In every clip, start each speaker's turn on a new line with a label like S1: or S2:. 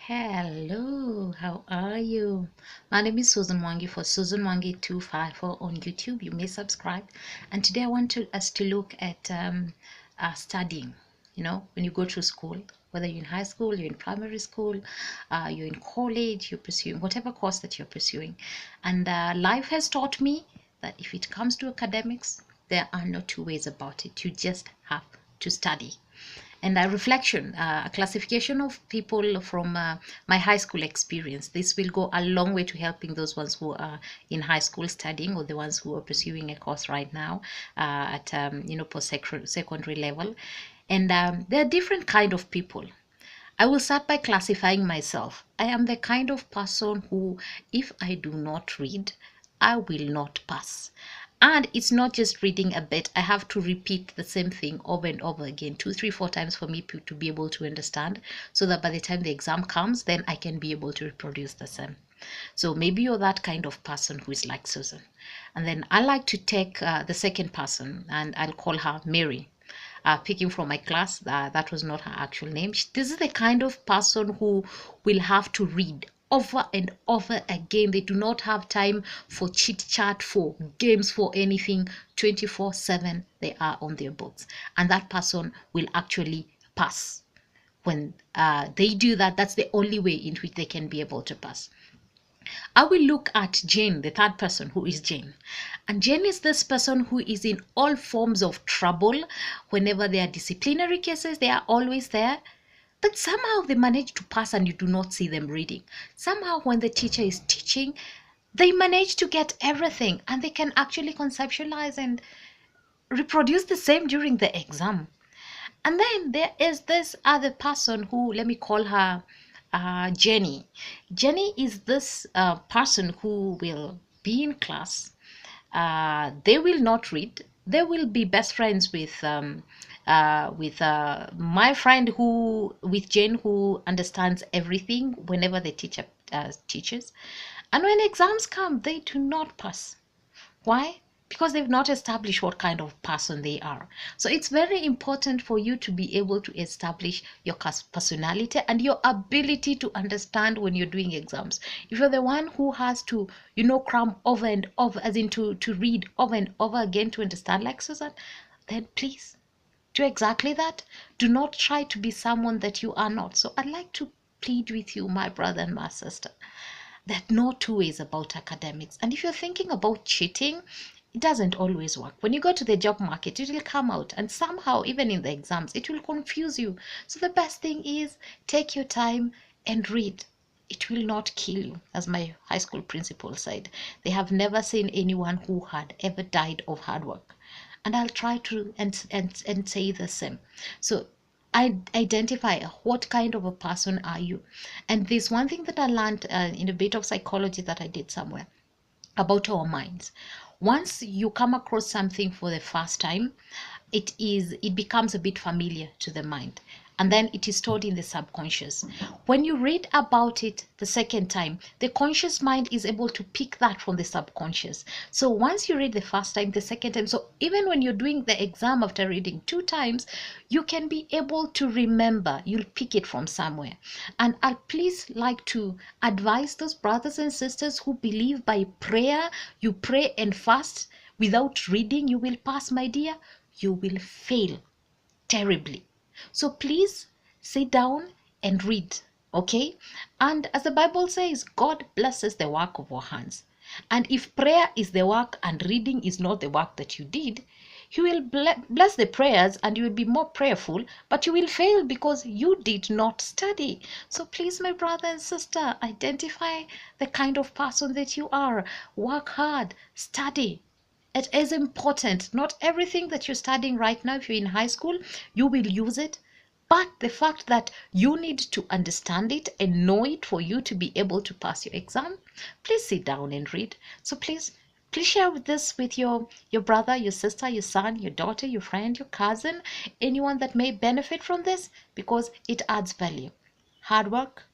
S1: Hello, how are you? My name is Susan Mwangi for Susan Mwangi 254 on YouTube. You may subscribe. And today I want us to look at studying. You know, when you go through school, whether you're in high school, you're in primary school, you're in college, you're pursuing whatever course that you're pursuing. And life has taught me that if it comes to academics, there are no two ways about it. You just have to study. And a reflection, a classification of people from my high school experience. This will go a long way to helping those ones who are in high school studying, or the ones who are pursuing a course right now at post-secondary level. And there are different kind of people. I will start by classifying myself. I am the kind of person who, if I do not read, I will not pass. And it's not just reading a bit. I have to repeat the same thing over and over again, 2, 3, 4 times for me to be able to understand, so that by the time the exam comes, then I can be able to reproduce the same. So maybe you're that kind of person who is like Susan. And then I like to take the second person, and I'll call her Mary. Picking from my class, that was not her actual name. This is the kind of person who will have to read over and over again. They do not have time for chit chat, for games, for anything. 24/7 they are on their books, and that person will actually pass. When they do that, that's the only way in which they can be able to pass. I will look at Jane, the third person, who is Jane. And Jane is this person who is in all forms of trouble. Whenever there are disciplinary cases, they are always there. But somehow they manage to pass and you do not see them reading. Somehow when the teacher is teaching, they manage to get everything, and they can actually conceptualize and reproduce the same during the exam. And then there is this other person who, let me call her Jenny. Jenny is this person who will be in class. They will not read. They will be best friends with my friend with Jane, who understands everything whenever the teacher teaches. And when exams come, they do not pass. Why? Because they've not established what kind of person they are. So it's very important for you to be able to establish your personality and your ability to understand when you're doing exams. If you're the one who has to, cram over and over, as in to read over and over again to understand, like Susan, then please do exactly that. Do not try to be someone that you are not. So I'd like to plead with you, my brother and my sister, that no two ways about academics. And if you're thinking about cheating, it doesn't always work. When you go to the job market, it will come out, and somehow even in the exams it will confuse you. So the best thing is, take your time and read. It will not kill you. As my high school principal said, they have never seen anyone who had ever died of hard work. And I'll try to and say the same. So I identify what kind of a person are you. And there's one thing that I learned in a bit of psychology that I did somewhere about our minds. Once you come across something for the first time, it becomes a bit familiar to the mind, and then it is stored in the subconscious. When you read about it the second time, the conscious mind is able to pick that from the subconscious. So once you read the first time, the second time, so even when you're doing the exam after reading 2 times, you can be able to remember. You'll pick it from somewhere. And I'd please like to advise those brothers and sisters who believe by prayer, you pray and fast without reading you will pass. My dear, you will fail terribly. So please sit down and read, okay? And as the Bible says, God blesses the work of our hands. And if prayer is the work and reading is not the work that you did, He will bless the prayers and you will be more prayerful, but you will fail because you did not study. So please, my brother and sister, identify the kind of person that you are. Work hard, study. It is important. Not everything that you're studying right now, if you're in high school, you will use it. But the fact that you need to understand it and know it for you to be able to pass your exam, please sit down and read. So please share this with your brother, your sister, your son, your daughter, your friend, your cousin, anyone that may benefit from this, because it adds value. Hard work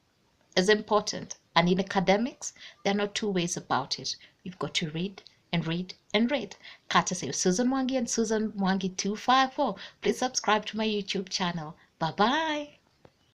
S1: is important. And in academics, there are no two ways about it. You've got to read and read and read. Courtesy of Susan Mwangi and Susan Mwangi 254. Please subscribe to my YouTube channel. Bye-bye.